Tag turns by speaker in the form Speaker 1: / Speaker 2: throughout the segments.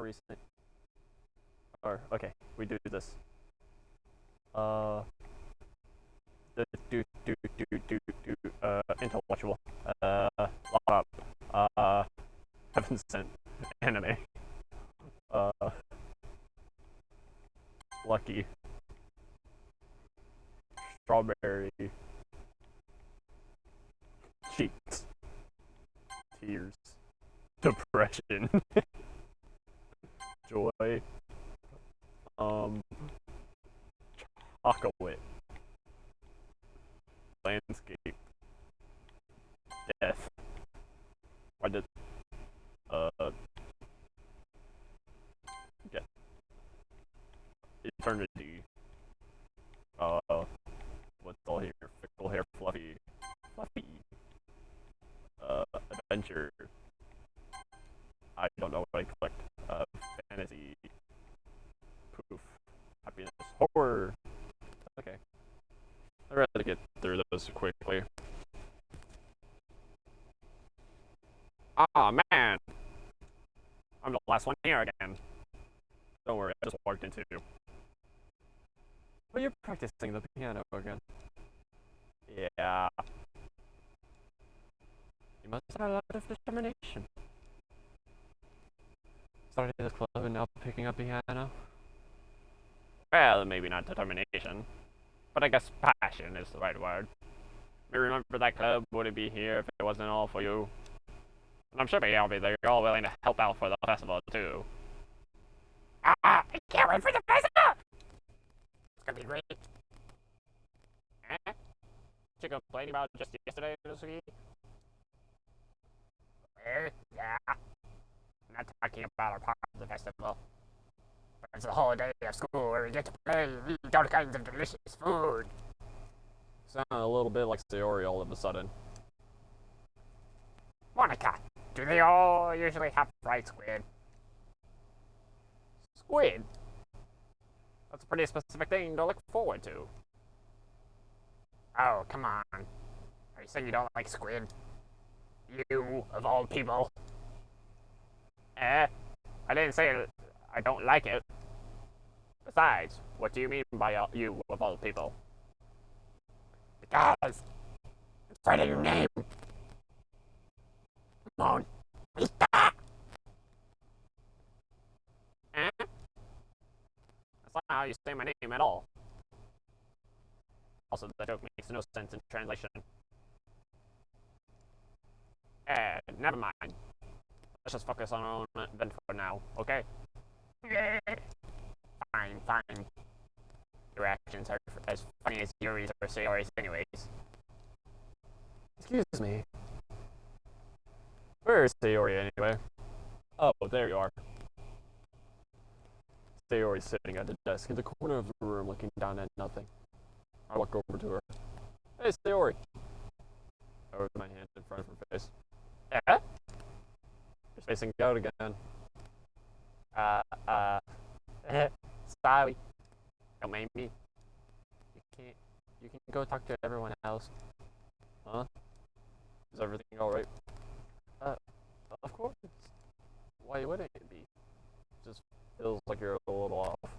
Speaker 1: recently. Or okay, we do this. Intellectual. Lock up. Heaven sent anime. Uh, lucky. Strawberry. Cheeks. Tears. Depression. Joy. Chocolate. Landscape. Death. Why did get eternity? What's all here? Fickle hair, fluffy. Adventure. I don't know what I clicked. Fantasy. Poof. Happiness. Horror. Okay. I'd rather get through those quickly. Aw, man! I'm the last one here again. Don't worry, I just walked into. Well, you're practicing the piano again. Yeah. You must have a lot of determination. Starting this club and now picking up piano? Well, maybe not determination. But I guess passion is the right word. You remember that club wouldn't be here if it wasn't all for you. And I'm sure they'll be there. You're all willing to help out for the festival, too. I can't wait for the festival! It's gonna be great. You complaining about just yesterday, Suzuki? Yeah. I'm not talking about our part of the festival. But it's a whole day of school where we get to play and eat all kinds of delicious food. Sound a little bit like Sayori all of a sudden. Monica, do they all usually have fried squid? Squid? That's a pretty specific thing to look forward to. Oh, come on. Are you saying you don't like squid? You, of all people. I didn't say I don't like it. Besides, what do you mean by you, of all people? Because it's right in your name. Come on. That's not how you say my name at all. Also, the joke makes no sense in translation. Never mind. Let's just focus on our own event for now, okay? Fine. Your actions are as funny as Yuri's or Sayori's anyways. Excuse me. Where is Sayori anyway? Oh, there you are. Sayori's sitting at the desk in the corner of the room looking down at nothing. I walk over to her. Hey, Sayori. I hold my hand in front of her face. Yeah? You're spacing out again. Sorry. Don't make me. You can go talk to everyone else. Huh? Is everything alright? Of course. Why wouldn't it be? Just feels like you're a little off.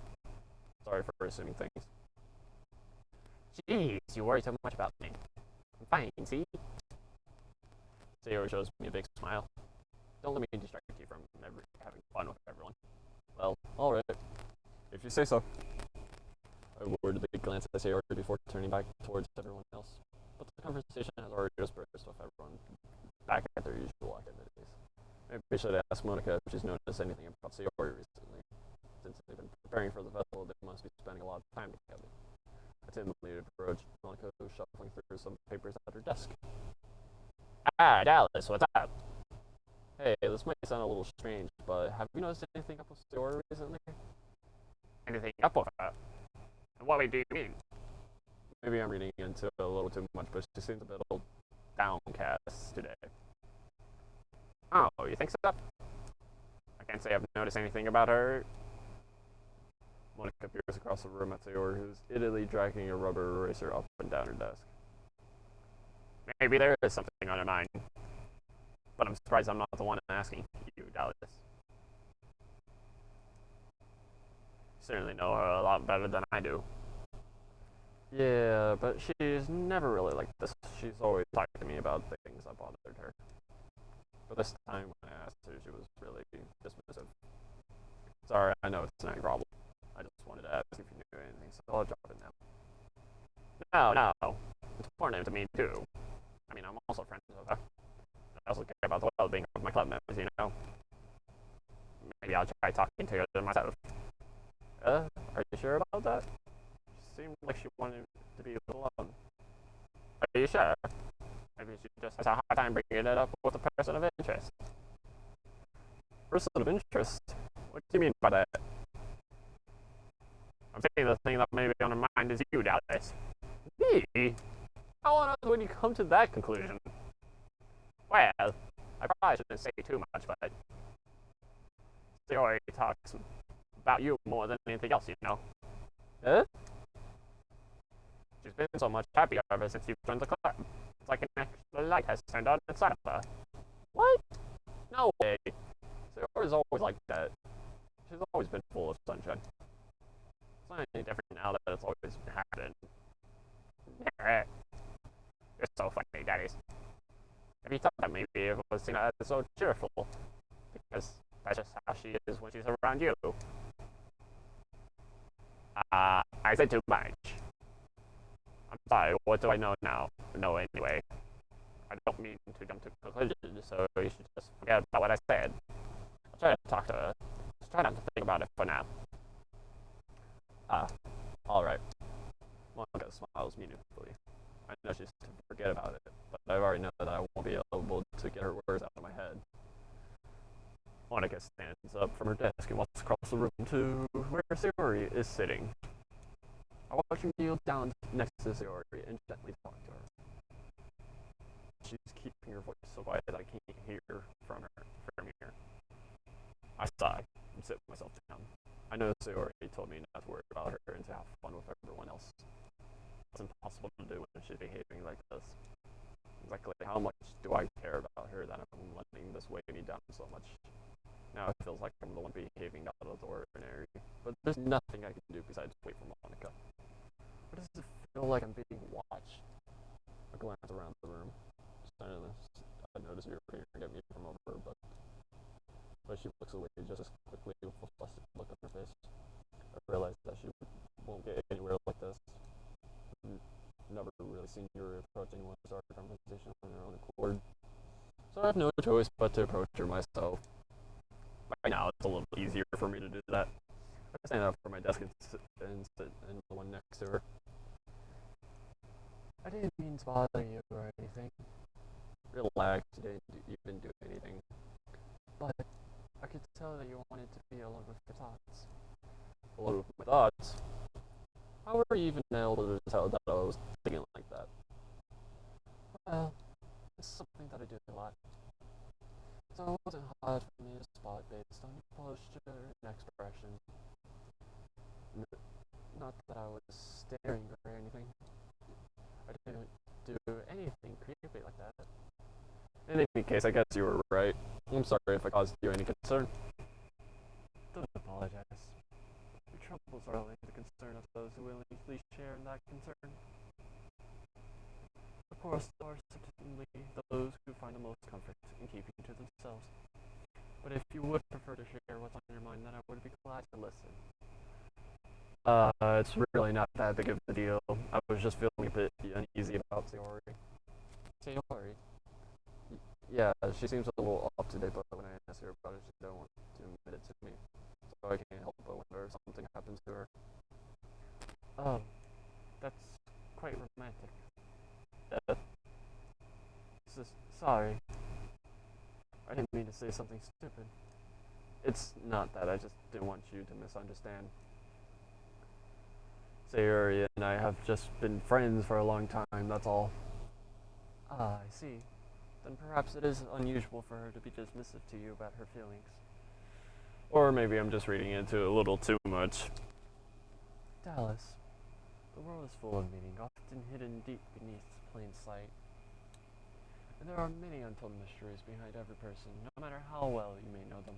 Speaker 1: Sorry for assuming things. Jeez, you worry so much about me. I'm fine, see? Sayori shows me a big smile. Don't let me distract you from having fun with everyone. Well, alright. If you say so. I wore a big glance at Sayori before turning back towards everyone else. But the conversation has already dispersed with everyone back at their usual activities. Maybe I should ask Monica if she's noticed anything about Sayori recently. Since they've been preparing for the festival, they must be spending a lot of time together. I timidly approached Monica, shuffling through some papers at her desk. Ah, Dallas, what's up? Hey, this might sound a little strange, but have you noticed anything up with Sayori recently? Anything up with her? What do you mean? Maybe I'm reading into it a little too much, but she seems a bit downcast today. Oh, you think so? I can't say I've noticed anything about her. Monica peers across the room at Sayori, who's idly dragging a rubber eraser up and down her desk. Maybe there is something on her mind. But I'm surprised I'm not the one asking you, Dallas. certainly know her a lot better than I do. Yeah, but she's never really like this. She's always talked to me about things that bothered her. But this time when I asked her, she was really dismissive. Sorry, I know it's not a problem. I just wanted to ask if you knew anything, so I'll drop it now. No. It's important to me, too. I mean, I'm also friends with her. I also care about the well-being of my club members, you know. Maybe I'll try talking to her myself. Are you sure about that? She seemed like she wanted to be alone. Are you sure? Maybe she just has a hard time bringing it up with a person of interest. Person of interest? What do you mean by that? I'm saying the thing that may be on her mind is you, Dallas. Me? How on earth would you come to that conclusion? Well, I probably shouldn't say too much, but Theory talks about you more than anything else, you know. Huh? She's been so much happier ever since you've joined the club. It's like an extra light has turned on inside of her. What? No way. Theory's always like that. She's always been full of sunshine. It's not any different now that it's always happened. You're so funny, Daddies. Have you thought that maybe it was seen as so cheerful? Because that's just how she is when she's around you. I said too much. I'm sorry, what do I know now? No, anyway. I don't mean to jump to conclusions, so you should just forget about what I said. I'll try to talk to her. Just try not to think about it for now. Alright. Monica smiles meaningfully. I know she's to forget about it, but I already know that I won't be able to get her words out of my head. Monica stands up from her desk and walks across the room to where Sayori is sitting. I watch her kneel down next to Sayori and gently talk to her. She's keeping her voice so quiet that I can't hear from here. I sigh and sit myself down. I know Sayori told me not to worry about her and to have fun with everyone else. It's impossible to do when she's behaving like this. Exactly how much do I care about her that I'm letting this weigh me down so much? Now it feels like I'm the one behaving out of the ordinary, but there's nothing I can do besides wait for Monica. Why does it feel like I'm being watched? I glance around the room. I notice you're here to get me from over, but she looks away just as quickly with a flustered look on her face. I realize that she won't get anywhere like this. I've never really seen her approach anyone to start a conversation on her own accord, so I have no choice but to approach her myself. Right now, it's a little easier for me to do that. I stand up from my desk and sit in the one next to her. I didn't mean to bother you or anything. Relax, you didn't even do anything. But I could tell that you wanted to be alone with your thoughts. Alone with my thoughts? How were you even able to tell that I was thinking like that? Well, it's something that I do a lot. So it wasn't hard for me to spot based on your posture and expression. Not that I was staring or anything. I didn't do anything creepy like that. In any case, I guess you were right. I'm sorry if I caused you any concern. Don't apologize. Your troubles are only the concern of those who willingly share in that concern. Of course, there are certainly those who find the most comfort in keeping to themselves. But if you would prefer to share what's on your mind, then I would be glad to listen. It's really not that big of a deal. I was just feeling a bit uneasy about Sayori. Sayori? Yeah, she seems a little off today, but when I asked her about it, she didn't want to admit it to me. So I can't help but wonder if something happens to her. Oh, that's quite romantic. Sorry. I didn't mean to say something stupid. It's not that, I just didn't want you to misunderstand. Sayori and I have just been friends for a long time, that's all. Ah, I see. Then perhaps it is unusual for her to be dismissive to you about her feelings. Or maybe I'm just reading into it a little too much. Dallas, the world is full of meaning, often hidden deep beneath plain sight. And there are many untold mysteries behind every person, no matter how well you may know them.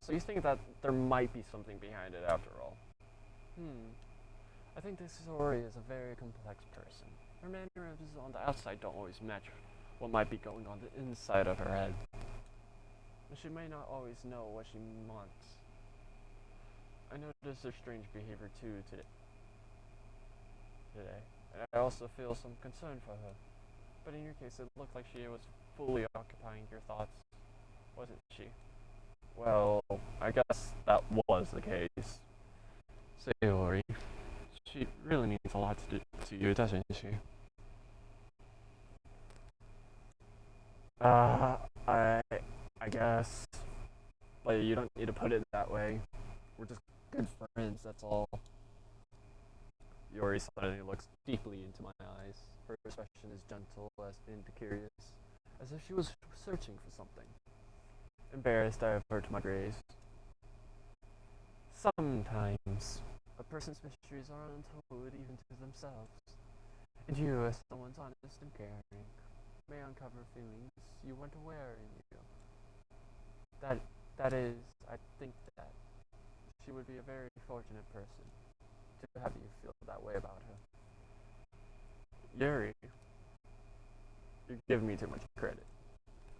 Speaker 1: So you think that there might be something behind it after all? I think this Ori is a very complex person. Her mannerisms on the outside don't always match what might be going on the inside of her head. And she may not always know what she wants. I noticed her strange behavior too today. And I also feel some concern for her. But in your case, it looked like she was fully occupying your thoughts, wasn't she? Well, I guess that was the case. Sayori, she really means a lot to you, doesn't she? I guess. But you don't need to put it that way. We're just good friends, that's all. Yori suddenly looks deeply into my eyes. Her expression is gentle and curious, as if she was searching for something. Embarrassed, I avert my gaze. Sometimes, a person's mysteries are untold even to themselves. And you, as someone's honest and caring, may uncover feelings you weren't aware in you. That is, I think that she would be a very fortunate person to have you feel that way about her. Yuri, you're giving me too much credit.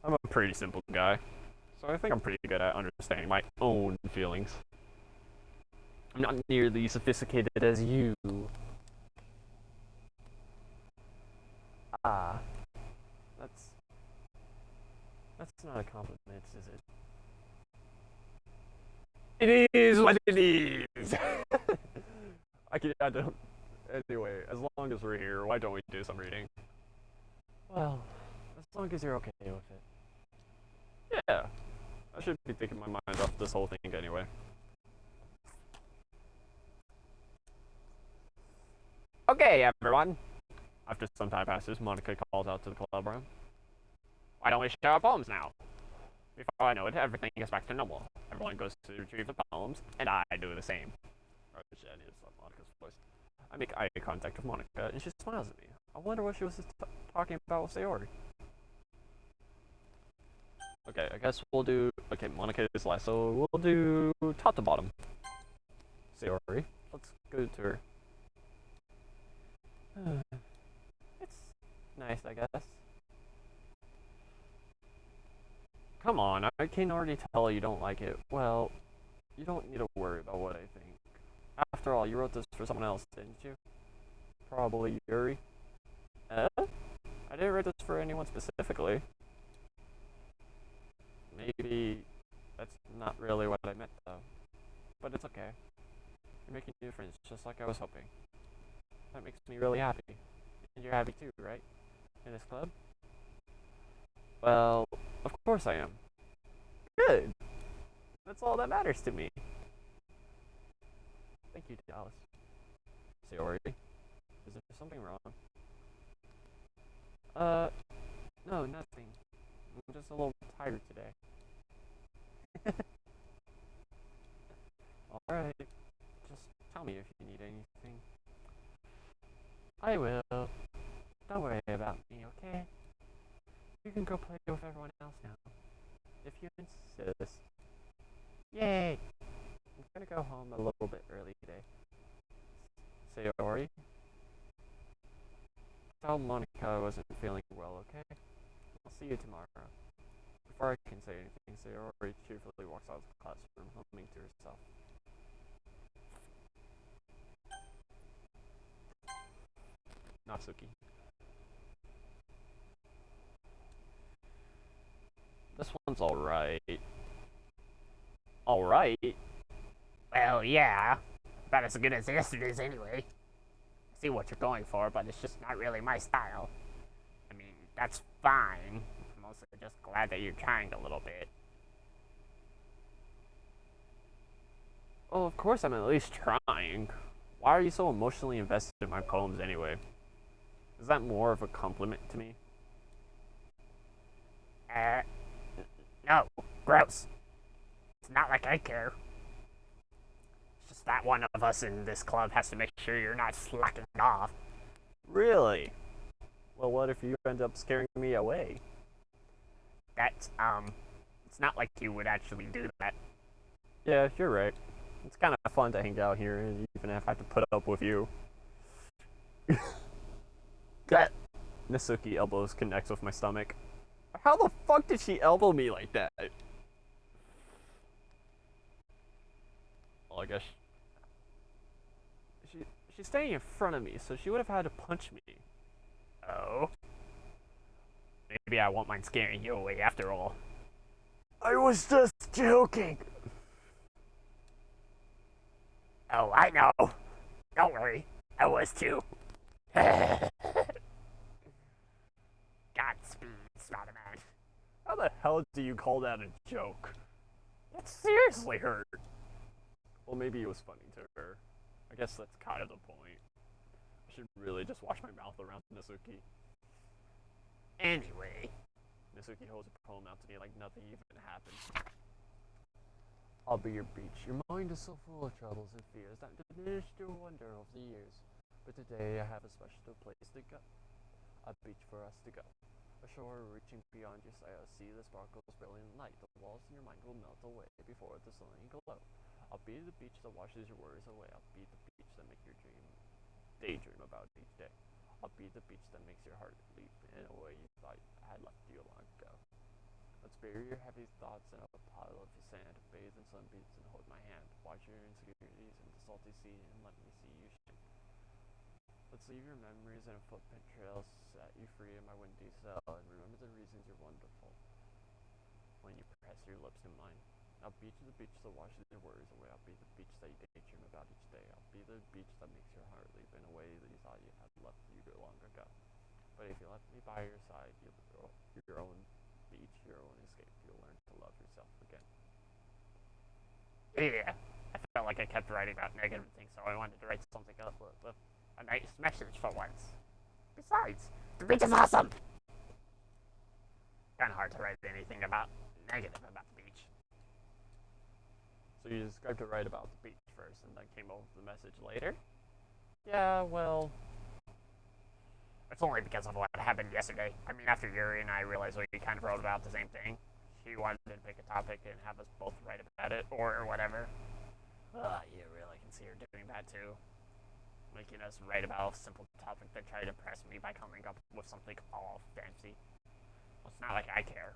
Speaker 1: I'm a pretty simple guy, so I think I'm pretty good at understanding my own feelings. I'm not nearly sophisticated as you. Ah, that's not a compliment, is it? It is what it is. I don't. Anyway, as long as we're here, why don't we do some reading? Well, as long as you're okay with it. Yeah, I should be taking my mind off this whole thing anyway. Okay, everyone. After some time passes, Monica calls out to the club room. Why don't we share our poems now? Before I know it, everything gets back to normal. Everyone goes to retrieve the poems, and I do the same. That is Monica's voice. I make eye contact with Monica, and she smiles at me. I wonder what she was talking about with Sayori. Okay, I guess we'll do... Okay, Monica is last, so we'll do top to bottom. Sayori, let's go to her. It's nice, I guess. Come on, I can already tell you don't like it. Well, you don't need to worry about what I think. After all, you wrote this for someone else, didn't you? Probably Yuri. I didn't write this for anyone specifically. Maybe that's not really what I meant, though. But it's okay. You're making new friends, just like I was hoping. That makes me really happy. And you're happy too, right? In this club? Well, of course I am. Good. That's all that matters to me. Thank you, Dallas. Sayori, is there something wrong? No, nothing. I'm just a little tired today. Alright. Just tell me if you need anything. I will. Don't worry about me, okay? You can go play with everyone else now. If you insist. Yay! I'm gonna go home a little bit early today. Sayori? Tell Monica I wasn't feeling well, okay? I'll see you tomorrow. Before I can say anything, Sayori cheerfully walks out of the classroom, humming to herself. Natsuki. This one's alright. Alright?
Speaker 2: Well, yeah. About as good as yesterday's anyway. I see what you're going for, but it's just not really my style. I mean, that's fine. I'm also just glad that you're trying a little bit.
Speaker 1: Well, of course I'm at least trying. Why are you so emotionally invested in my poems anyway? Is that more of a compliment to me?
Speaker 2: No. Gross. It's not like I care. It's just that one of us in this club has to make sure you're not slacking off.
Speaker 1: Really? Well, what if you end up scaring me away?
Speaker 2: That's, it's not like you would actually do that.
Speaker 1: Yeah, you're right. It's kind of fun to hang out here, even if I have to put up with you. That Nasuki elbows connects with my stomach. How the fuck did she elbow me like that? Well, I guess she she's standing in front of me, so she would have had to punch me.
Speaker 2: Oh? Maybe I won't mind scaring you away after all.
Speaker 1: I was just joking.
Speaker 2: Oh, I know. Don't worry. I was too. Godspeed, Spider-Man.
Speaker 1: How the hell do you call that a joke? That seriously hurt. Well, maybe it was funny to her. I guess that's kind of the point. I should really just wash my mouth around Nasuki.
Speaker 2: Anyway,
Speaker 1: Nasuki holds a poem out to me like nothing even happened. I'll be your beach. Your mind is so full of troubles and fears that diminished your wonder over the years. But today I have a special place to go. A beach for us to go. A shore reaching beyond your sails. See the sparkles brilliant light. The walls in your mind will melt away before the sun glow. I'll be the beach that washes your worries away. I'll be the beach that makes your daydream about each day. I'll be the beach that makes your heart leap in a way you thought had left you long ago. Let's bury your heavy thoughts in a pile of sand, bathe in sunbeams and hold my hand. Watch your insecurities in the salty sea and let me see you shake. Let's leave your memories in a footprint trail, set you free in my windy cell, and remember the reasons you're wonderful when you press your lips to mine. I'll be to the beach that washes your worries away. I'll be the beach that you daydream about each day. I'll be the beach that makes your heart leap in a way that you thought you had left you long ago. But if you let me by your side, you'll grow your own beach, your own escape. You'll learn to love yourself again.
Speaker 2: yeah. I felt like I kept writing about negative things, so I wanted to write something up with a nice message for once. Besides, the beach is awesome! Kinda hard to write anything about negative about the beach.
Speaker 1: So you described to write about the beach first, and then came up with the message later? Yeah, well,
Speaker 2: it's only because of what happened yesterday. I mean, after Yuri and I realized we kind of wrote about the same thing. She wanted to pick a topic and have us both write about it, or whatever. Yuri, I can see her doing that too. Making us write about a simple topic that tried to impress me by coming up with something all fancy. Well, it's not like I care.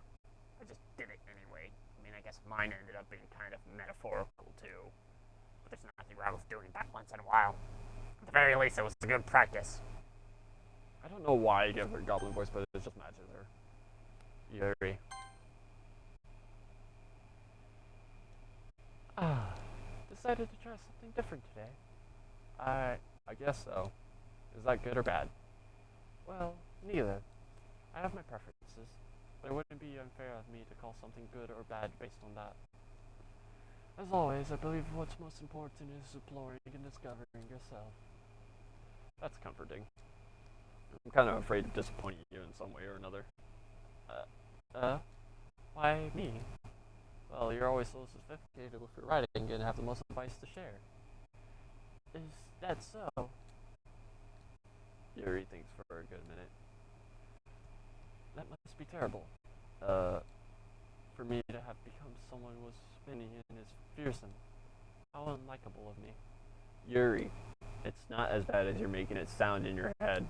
Speaker 2: I just did it anyway. I mean, I guess mine ended up being kind of metaphorical too. But there's nothing wrong with doing that once in a while. At the very least, it was a good practice.
Speaker 1: I don't know why I give her goblin voice, but it just matches her. Yuri. Decided to try something different today. I guess so. Is that good or bad? Well, neither. I have my preferences, but it wouldn't be unfair of me to call something good or bad based on that. As always, I believe what's most important is exploring and discovering yourself. That's comforting. I'm kind of afraid of disappointing you in some way or another. Why me? Well, you're always so sophisticated with your writing and have the most advice to share. Is that so? Yuri thinks for a good minute. That must be terrible. For me to have become someone who was spinning and is fearsome. How unlikable of me. Yuri, it's not as bad as you're making it sound in your head.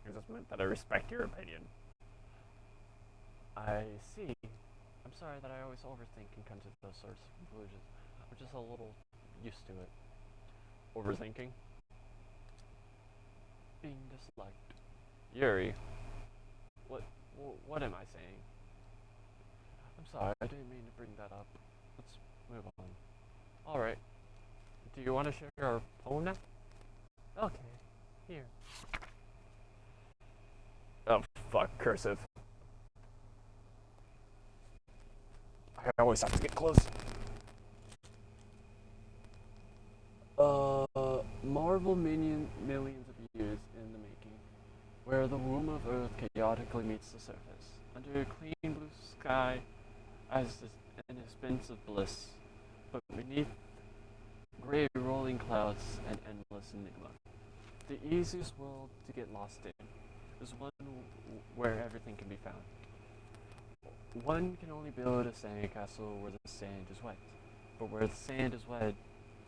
Speaker 1: It just meant that I respect your opinion. I see. I'm sorry that I always overthink and come to those sorts of conclusions. I'm just a little used to it. Overthinking? Being disliked. Yuri, what am I saying? I'm sorry, I didn't mean to bring that up. Let's move on. Alright. Do you want to share your poem now? Okay, here. Oh, fuck, cursive. I always have to get close. Marvel millions of years in the making, where the womb of Earth chaotically meets the surface, under a clean blue sky as an expansive bliss, but beneath gray rolling clouds and endless enigma. The easiest world to get lost in is one where everything can be found. One can only build a sandcastle where the sand is wet, But where the sand is wet,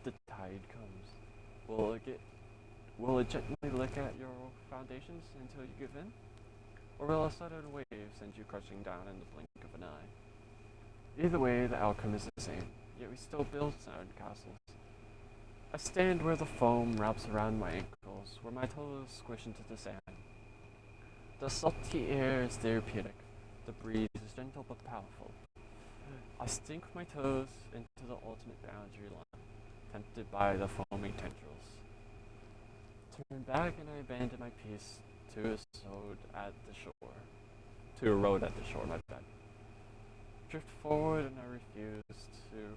Speaker 1: the tide comes. Will it gently lick at your foundations until you give in? Or will a sudden wave send you crushing down in the blink of an eye? Either way, the outcome is the same, yet we still build sand castles. I stand where the foam wraps around my ankles, where my toes squish into the sand. The salty air is therapeutic, the breeze is gentle but powerful. I sink my toes into the ultimate boundary line, tempted by the foaming tendrils. Turn back and I abandon my piece to a road at the shore. To a road at the shore, my bad. Drift forward and I refuse to.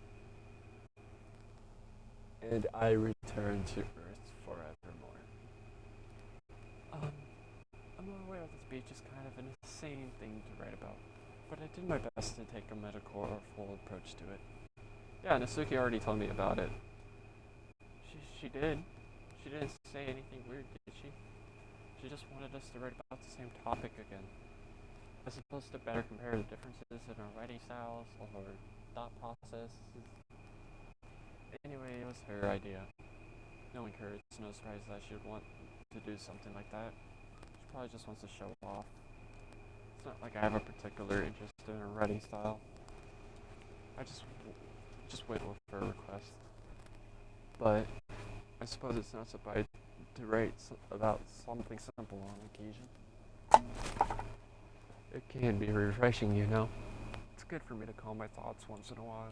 Speaker 1: And I return to Earth forevermore. I'm aware this beach is kind of an insane thing to write about, but I did my best to take a metaphorical approach to it. Yeah, Nasuki already told me about it. She did. She didn't say anything weird, did she? She just wanted us to write about the same topic again. I suppose to better compare the differences in our writing styles or thought processes. Anyway, it was her idea. Knowing her, it's no surprise that she would want to do something like that. She probably just wants to show off. It's not like I have a particular interest in her writing style. I just went with her request. But I suppose it's not so bad to write about something simple on occasion. It can be refreshing, you know. It's good for me to calm my thoughts once in a while.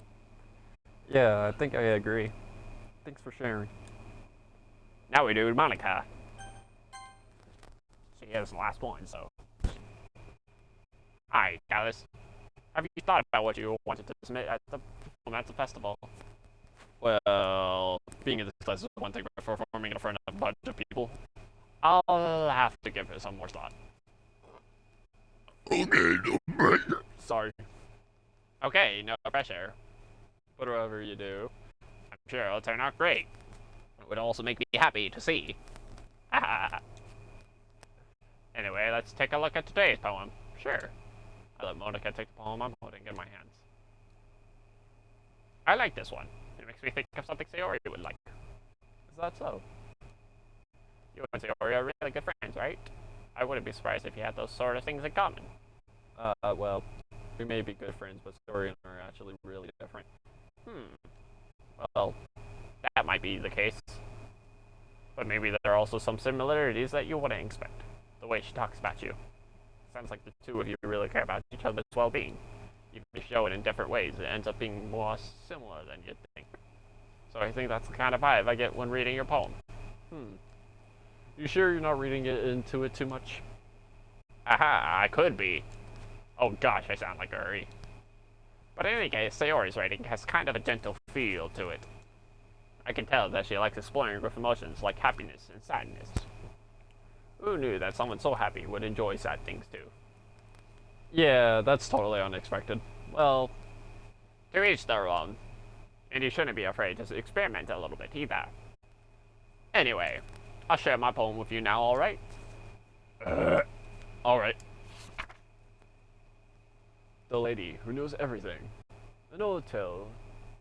Speaker 1: Yeah, I think I agree. Thanks for sharing.
Speaker 2: Now we do Monica. She is the last one, so. Hi, Dallas. Have you thought about what you wanted to submit at the festival?
Speaker 1: Well, being in this class is one thing, but performing in front of a bunch of people,
Speaker 2: I'll have to give it some more thought.
Speaker 1: Okay, sorry.
Speaker 2: Okay, no pressure.
Speaker 1: Whatever you do,
Speaker 2: I'm sure it'll turn out great. It would also make me happy to see. Anyway, let's take a look at today's poem. Sure. I let Monica take the poem I'm holding in my hands. I like this one. It makes me think of something Sayori would like.
Speaker 1: Is that so?
Speaker 2: You and Sayori are really good friends, right? I wouldn't be surprised if you had those sort of things in common.
Speaker 1: Well, we may be good friends, but Sayori and I are actually really different.
Speaker 2: Well, that might be the case. But maybe there are also some similarities that you wouldn't expect. The way she talks about you. Sounds like the two of you really care about each other's well-being. Even if you show it in different ways, it ends up being more similar than you'd think. So I think that's the kind of vibe I get when reading your poem.
Speaker 1: You sure you're not reading into it too much?
Speaker 2: Aha, I could be. Oh gosh, I sound like a hurry. But in any case, Sayori's writing has kind of a gentle feel to it. I can tell that she likes exploring with emotions like happiness and sadness. Who knew that someone so happy would enjoy sad things too?
Speaker 1: Yeah, that's totally unexpected. Well,
Speaker 2: to each their own. And you shouldn't be afraid to experiment a little bit either. Anyway, I'll share my poem with you now, alright?
Speaker 1: Alright. The Lady Who Knows Everything. An old tale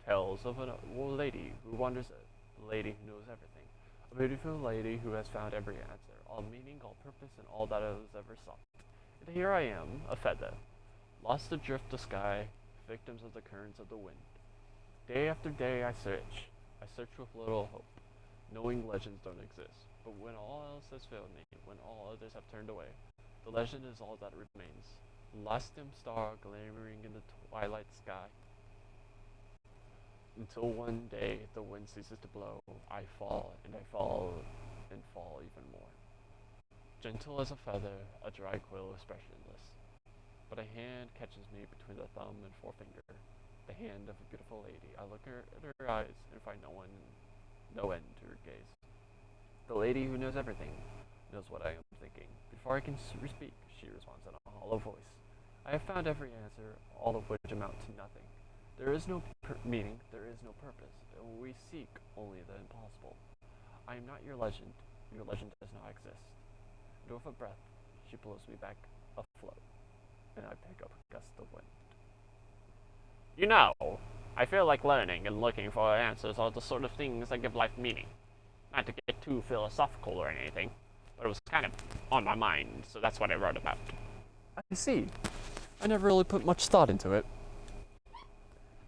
Speaker 1: tells of an old lady who wonders, a lady who knows everything. A beautiful lady who has found every answer, all meaning, all purpose, and all that is ever sought. And here I am, a feather, lost adrift the sky, victims of the currents of the wind. Day after day I search with little hope, knowing legends don't exist. But when all else has failed me, when all others have turned away, the legend is all that remains. Last dim star glimmering in the twilight sky. Until one day the wind ceases to blow, I fall, and I fall, and fall even more. Gentle as a feather, a dry quill expressionless. But a hand catches me between the thumb and forefinger. The hand of a beautiful lady. I look at her eyes and find no end to her gaze. The lady who knows everything knows what I am thinking. Before I can speak, she responds in a hollow voice. I have found every answer, all of which amount to nothing. There is no meaning, there is no purpose, and we seek only the impossible. I am not your legend does not exist. And with a breath, she blows me back afloat, and I pick up a gust of wind.
Speaker 2: You know,
Speaker 1: I feel like learning and looking for answers are the sort of things that give life meaning. Not to get too philosophical or anything, but it was kind of on my mind, so that's what I wrote about. I see. I never really put much thought into it.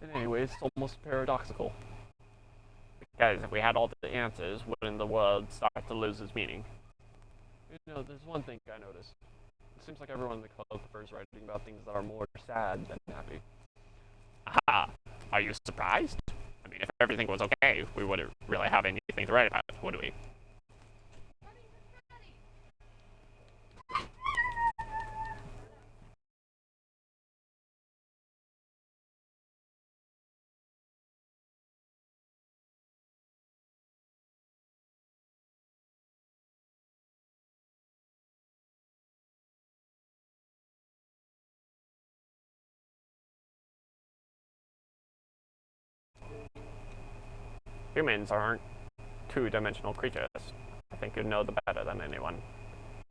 Speaker 1: In any way, it's almost paradoxical. Because if we had all the answers, wouldn't the world start to lose its meaning? You know, there's one thing I noticed. It seems like everyone in the club prefers writing about things that are more sad than happy. Aha! Are you surprised? I mean, if everything was okay, we wouldn't really have anything to write about, would we? Humans aren't two-dimensional creatures. I think you know the better than anyone.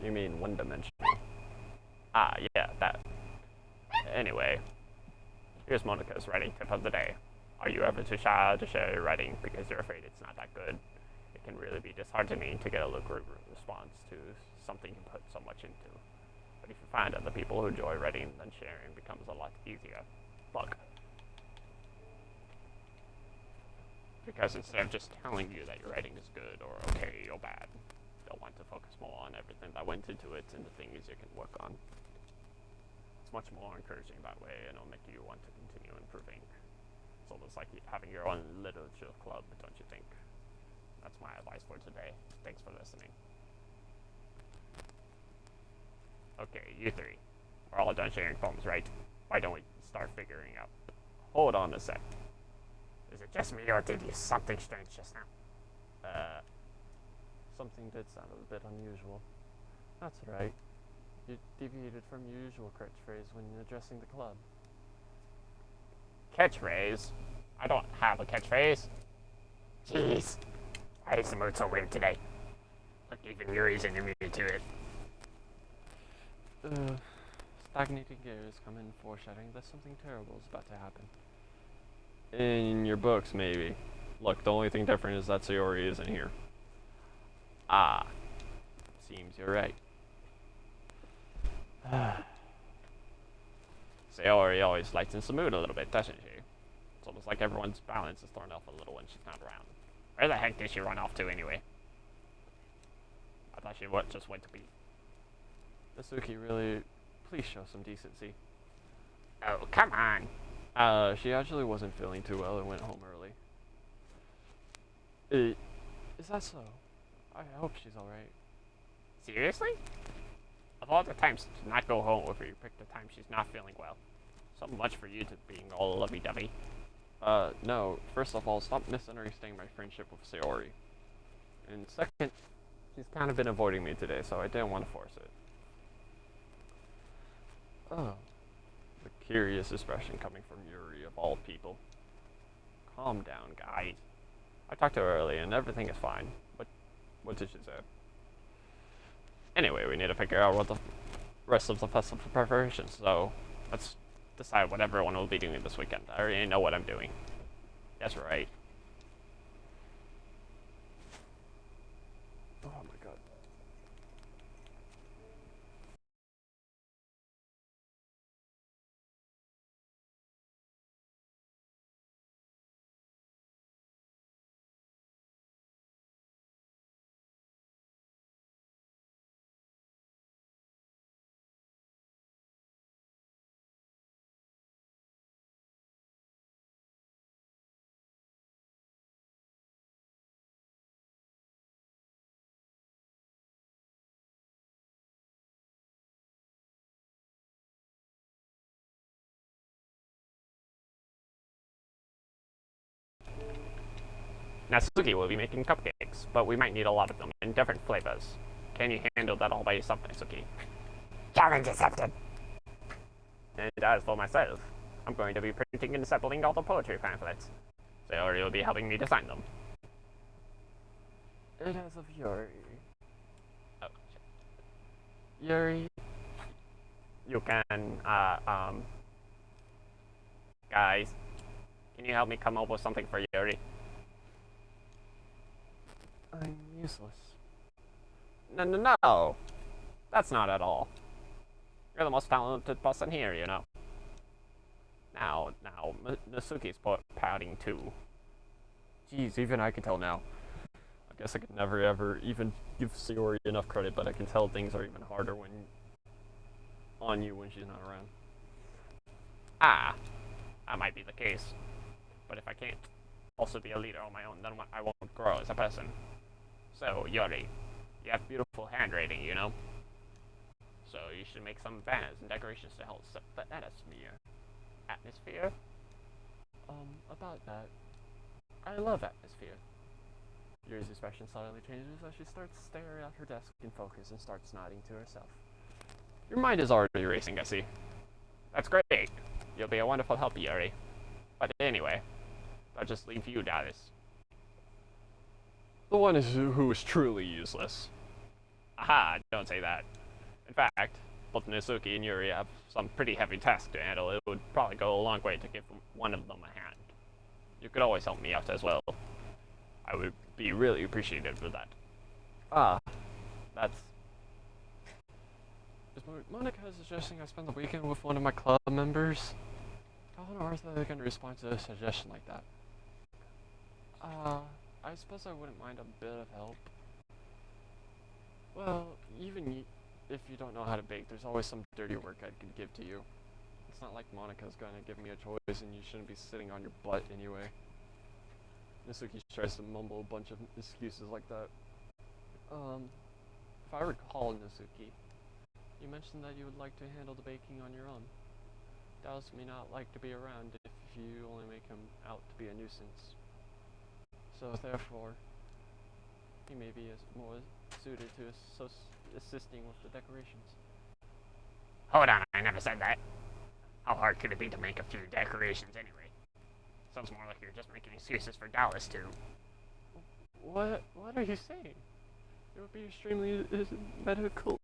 Speaker 1: You mean one-dimensional? Ah, yeah, that. Anyway, here's Monica's writing tip of the day. Are you ever too shy to share your writing because you're afraid it's not that good? It can really be disheartening to get a lucrative response to something you put so much into. But if you find other people who enjoy writing, then sharing becomes a lot easier. Look. Because instead of just telling you that your writing is good or okay or bad, they'll want to focus more on everything that went into it and the things you can work on. It's much more encouraging that way, and it'll make you want to continue improving. It's almost like having your own literature club, don't you think? That's my advice for today. Thanks for listening. Okay, you three. We're all done sharing poems, right? Why don't we start figuring out? Hold on a sec.
Speaker 2: Is it just me, or did you something strange just now?
Speaker 1: Something did sound a bit unusual. That's right. You deviated from your usual catchphrase when addressing the club.
Speaker 2: Catchphrase? I don't have a catchphrase. Jeez. Why is the mood so weird today? Look, even Yuri's immune to it.
Speaker 1: Stagnating gears come in foreshadowing that something terrible is about to happen. In your books, maybe. Look, the only thing different is that Sayori isn't here. Ah. Seems you're right. Sayori always lightens the mood a little bit, doesn't she? It's almost like everyone's balance is thrown off a little when she's not around.
Speaker 2: Where the heck did she run off to anyway?
Speaker 1: I thought she just went to pee. Nasuki, really, please show some decency.
Speaker 2: Oh, come on.
Speaker 1: She actually wasn't feeling too well and went home early. Is that so? I hope she's alright.
Speaker 2: Seriously? Of all the times to not go home with her, you picked the time she's not feeling well. So much for you to being all lovey-dovey.
Speaker 1: No. First of all, stop misunderstanding my friendship with Sayori. And second, she's kind of been avoiding me today, so I didn't want to force it. Oh. The curious expression coming from Yuri, of all people. Calm down, guys. I talked to her earlier, and everything is fine. What did she say? Anyway, we need to figure out what the rest of the festival preparations, so let's decide what everyone will be doing this weekend. I already know what I'm doing. That's right. Oh my god.
Speaker 2: Natsuki will be making cupcakes, but we might need a lot of them in different flavors. Can you handle that all by yourself, Natsuki? Challenge accepted. And as for myself, I'm going to be printing and assembling all the poetry pamphlets. Sayori will be helping me design them.
Speaker 1: It has of Yuri.
Speaker 2: Oh,
Speaker 1: Yuri.
Speaker 2: you can, guys, Can you help me come up with something for Yuri?
Speaker 1: I'm useless. No. That's not at all.
Speaker 2: You're the most talented person here, you know. Now, Nasuki's pouting too.
Speaker 1: Jeez, even I can tell now. I guess I could never ever even give Sayori enough credit, but I can tell things are even harder on you when she's not around.
Speaker 2: Ah, that might be the case. But if I can't also be a leader on my own, then I won't grow as a person. So, Yuri, you have beautiful handwriting, you know? So you should make some banners and decorations to help set the atmosphere. Atmosphere?
Speaker 1: About that. I love atmosphere. Yuri's expression suddenly changes as she starts staring at her desk in focus and starts nodding to herself. Your mind is already racing, I see.
Speaker 2: That's great. You'll be a wonderful help, Yuri. But anyway, I'll just leave you, Dallas.
Speaker 1: The one who is truly useless.
Speaker 2: Aha, don't say that. In fact, both Nasuki and Yuri have some pretty heavy tasks to handle. It would probably go a long way to give one of them a hand. You could always help me out as well. I would be really appreciative of that.
Speaker 1: Ah, that's... Is Monica suggesting I spend the weekend with one of my club members? How on earth are they going to respond to a suggestion like that? I suppose I wouldn't mind a bit of help. Well, even if you don't know how to bake, there's always some dirty work I could give to you. It's not like Monica's going to give me a choice and you shouldn't be sitting on your butt anyway. Nasuki tries to mumble a bunch of excuses like that. If I recall, Nasuki, you mentioned that you would like to handle the baking on your own. Dallas may not like to be around if you only make him out to be a nuisance. So therefore, he may be more suited to assisting with the decorations.
Speaker 2: Hold on, I never said that. How hard could it be to make a few decorations anyway? Sounds more like you're just making excuses for Dallas too.
Speaker 1: What are you saying? It would be extremely medical.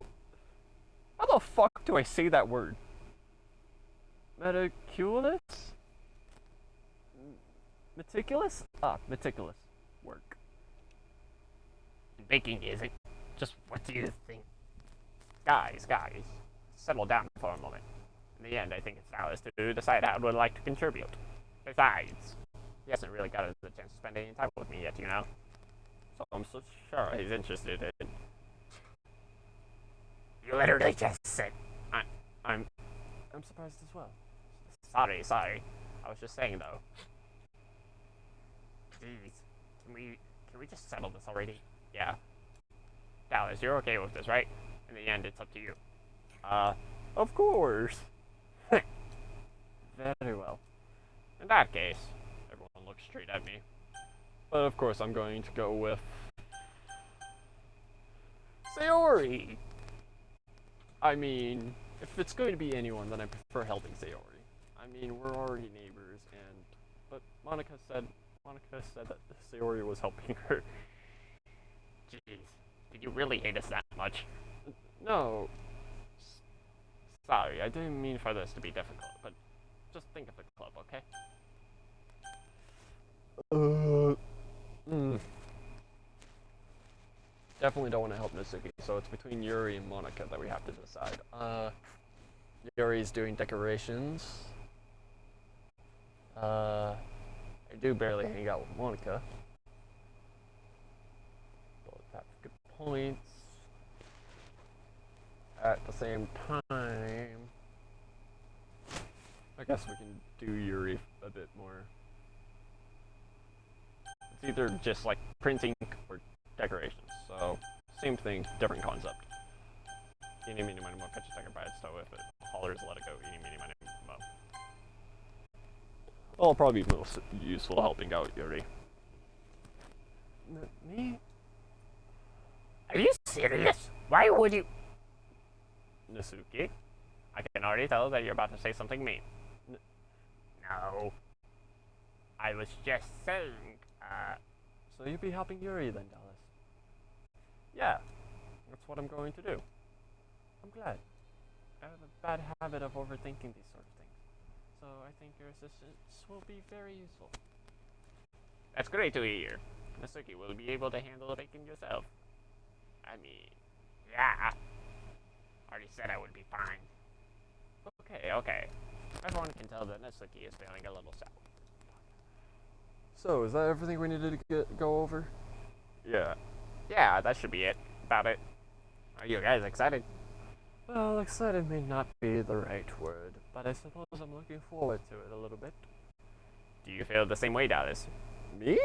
Speaker 1: How the fuck do I say that word? Meticulous? Meticulous? Meticulous work.
Speaker 2: Baking isn't. Just what do you think? Guys, settle down for a moment. In the end, I think it's Dallas to decide how he would like to contribute. Besides, he hasn't really got the chance to spend any time with me yet, you know? So I'm so sure he's interested in... You literally just said...
Speaker 1: I'm surprised as well.
Speaker 2: Sorry. I was just saying, though. Jeez. Can we just settle this already? Yeah. Dallas, you're okay with this, right? In the end, it's up to you.
Speaker 1: Of course. Very well.
Speaker 2: In that case,
Speaker 1: everyone looks straight at me. But of course, I'm going to go with... Sayori! I mean, if it's going to be anyone, then I prefer helping Sayori. I mean, we're already neighbors, but Monica said that Sayori was helping her.
Speaker 2: Jeez, did you really hate us that much?
Speaker 1: No. Sorry, I didn't mean for this to be difficult, but just think of the club, okay? Definitely don't want to help Nasuki, so it's between Yuri and Monica that we have to decide. Yuri's doing decorations. I do barely hang out with Monica. Both have good points. At the same time, I guess we can do Yuri a bit more. It's either just like printing or decorations, so same thing, different concept. Eeny, meeny, miny, moe, catch a tiger by its toe. If it hollers, let it go. Eeny, meeny, miny, moe. I'll probably be most useful helping out Yuri. Me?
Speaker 2: Are you serious? Why would you...
Speaker 1: Nasuki?
Speaker 2: I can already tell that you're about to say something mean. No. I was just saying,
Speaker 1: So you'd be helping Yuri then, Dallas? Yeah, that's what I'm going to do. I'm glad. I have a bad habit of overthinking these sort of things. so I think your assistance will be very useful.
Speaker 2: That's great to hear. Nasuki will be able to handle the baking yourself. I mean, yeah. Already said I would be fine. Okay. Everyone can tell that Nasuki is feeling a little sour.
Speaker 1: So, is that everything we needed to go over?
Speaker 2: Yeah, that should be it. About it. Are you guys excited?
Speaker 1: Well, excited may not be the right word, but I suppose I'm looking forward to it a little bit.
Speaker 2: Do you feel the same way, Dallas?
Speaker 1: Me?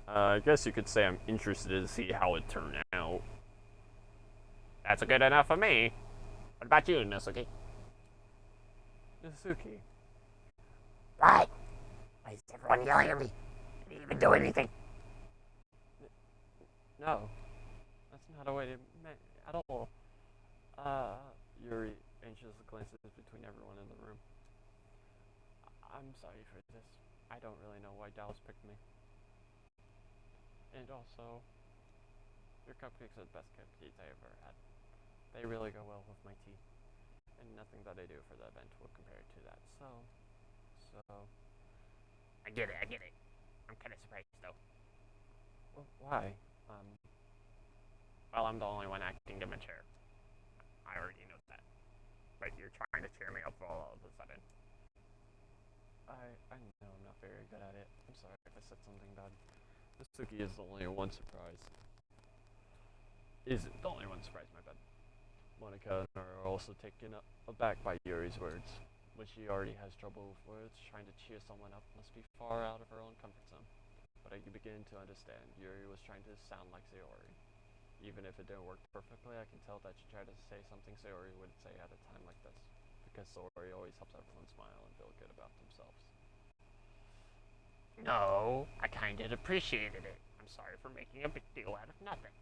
Speaker 1: I guess you could say I'm interested to see how it turned out.
Speaker 2: That's good enough for me. What about you, Nasuki?
Speaker 1: Nasuki.
Speaker 2: What? Why is everyone yelling at me? I didn't even do anything.
Speaker 1: No. That's not a way to at all. Yuri anxious glances between everyone in the room. I'm sorry for this. I don't really know why Dallas picked me. And also, your cupcakes are the best cupcakes I ever had. They really go well with my tea. And nothing that I do for the event will compare to that. So.
Speaker 2: I get it. I'm kind of surprised, though.
Speaker 1: Well, why?
Speaker 2: Well, I'm the only one acting immature. I already know that. But you're trying to cheer me up all of a sudden.
Speaker 1: I know I'm not very good at it. I'm sorry if I said something bad. Nasuki is the only one surprised. Isn't the only one surprised, my bad. Monica and I are also taken aback by Yuri's words. When she already has trouble with words, trying to cheer someone up must be far out of her own comfort zone. But I begin to understand. Yuri was trying to sound like Sayori. Even if it didn't work perfectly, I can tell that she tried to say something Sayori would say at a time like this. Because Sayori always helps everyone smile and feel good about themselves.
Speaker 2: No, I kind of appreciated it. I'm sorry for making a big deal out of nothing.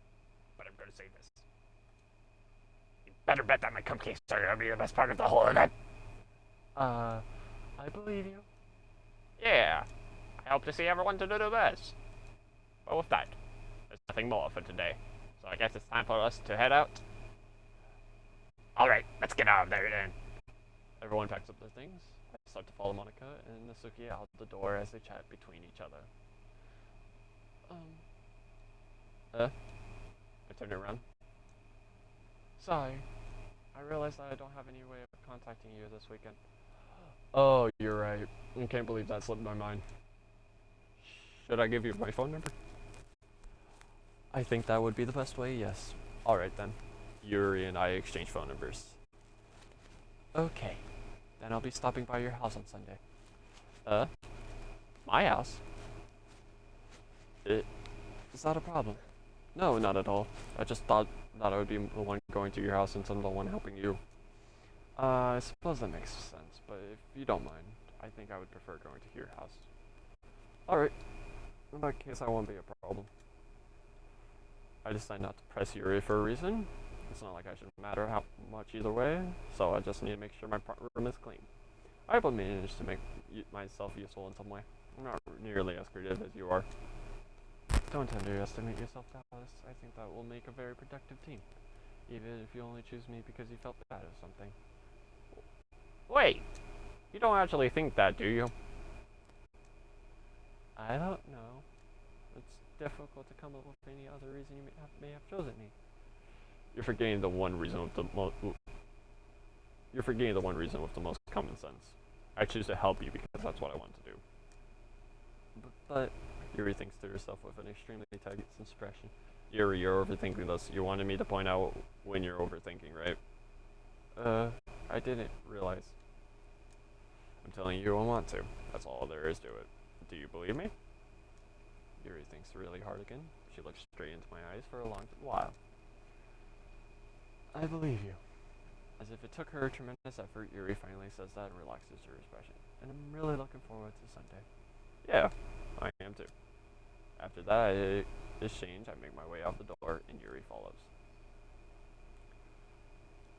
Speaker 2: But I'm going to say this. You better bet that my cupcakes are going to be the best part of the whole event.
Speaker 1: I believe you.
Speaker 2: Yeah, I hope to see everyone to do their best. But with that, there's nothing more for today. So I guess it's time for us to head out. Alright, let's get out of there then.
Speaker 1: Everyone packs up their things. I start to follow Monica and Nasuki out the door as they chat between each other. I turn around. Sorry. I realized that I don't have any way of contacting you this weekend. Oh, you're right. I can't believe that slipped my mind. Should I give you my phone number? I think that would be the best way, yes. Alright then. Yuri and I exchange phone numbers. Okay. Then I'll be stopping by your house on Sunday. My house? Is that a problem? No, not at all. I just thought I would be the one going to your house since I'm the one helping you. I suppose that makes sense, but if you don't mind, I think I would prefer going to your house. Alright. In that case, I won't be a problem. I decided not to press Yuri for a reason. It's not like I should matter how much either way, so I just need to make sure my room is clean. I hope I managed to make myself useful in some way. I'm not nearly as creative as you are. Don't underestimate yourself, Dallas. I think that will make a very productive team. Even if you only choose me because you felt bad or something.
Speaker 2: Wait, you don't actually think that, do you?
Speaker 1: I don't know. It's difficult to come up with any other reason you may have chosen me. You're forgetting the one reason with the most common sense. I choose to help you because that's what I want to do. But Yuri thinks to herself with an extremely tight expression. Yuri, you're overthinking this. You wanted me to point out when you're overthinking, right? I didn't realize. I'm telling you I want to. That's all there is to it. Do you believe me? Yuri thinks really hard again. She looks straight into my eyes for a long while. I believe you. As if it took her a tremendous effort, Yuri finally says that and relaxes her expression. And I'm really looking forward to Sunday. Yeah, I am too. After that exchange, I make my way out the door and Yuri follows.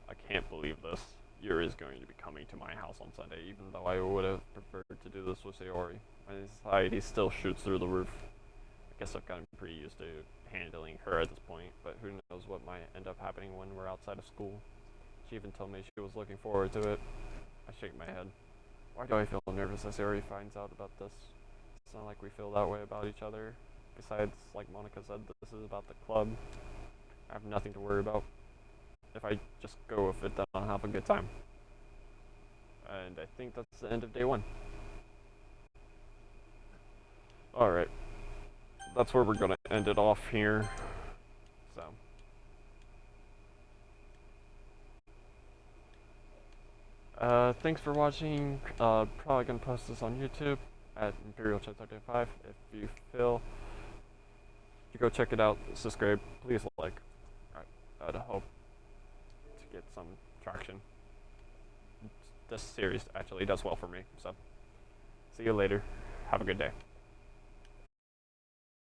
Speaker 1: I can't believe this. Yuri is going to be coming to my house on Sunday, even though I would have preferred to do this with Sayori. My anxiety still shoots through the roof. I guess I've gotten pretty used to handling her at this point, but who knows what might end up happening when we're outside of school. She even told me she was looking forward to it. I shake my head. Why do I feel nervous as Ari finds out about this? It's not like we feel that way about each other. Besides, like Monica said, this is about the club. I have nothing to worry about. If I just go with it, then I'll have a good time. And I think that's the end of day 1. Alright. That's where we're gonna end it off here. So. Thanks for watching. Probably gonna post this on YouTube at Imperial Chat 5. If you feel, you go check it out. Subscribe. Please like. I'd hope to get some traction. This series actually does well for me. So, see you later. Have a good day.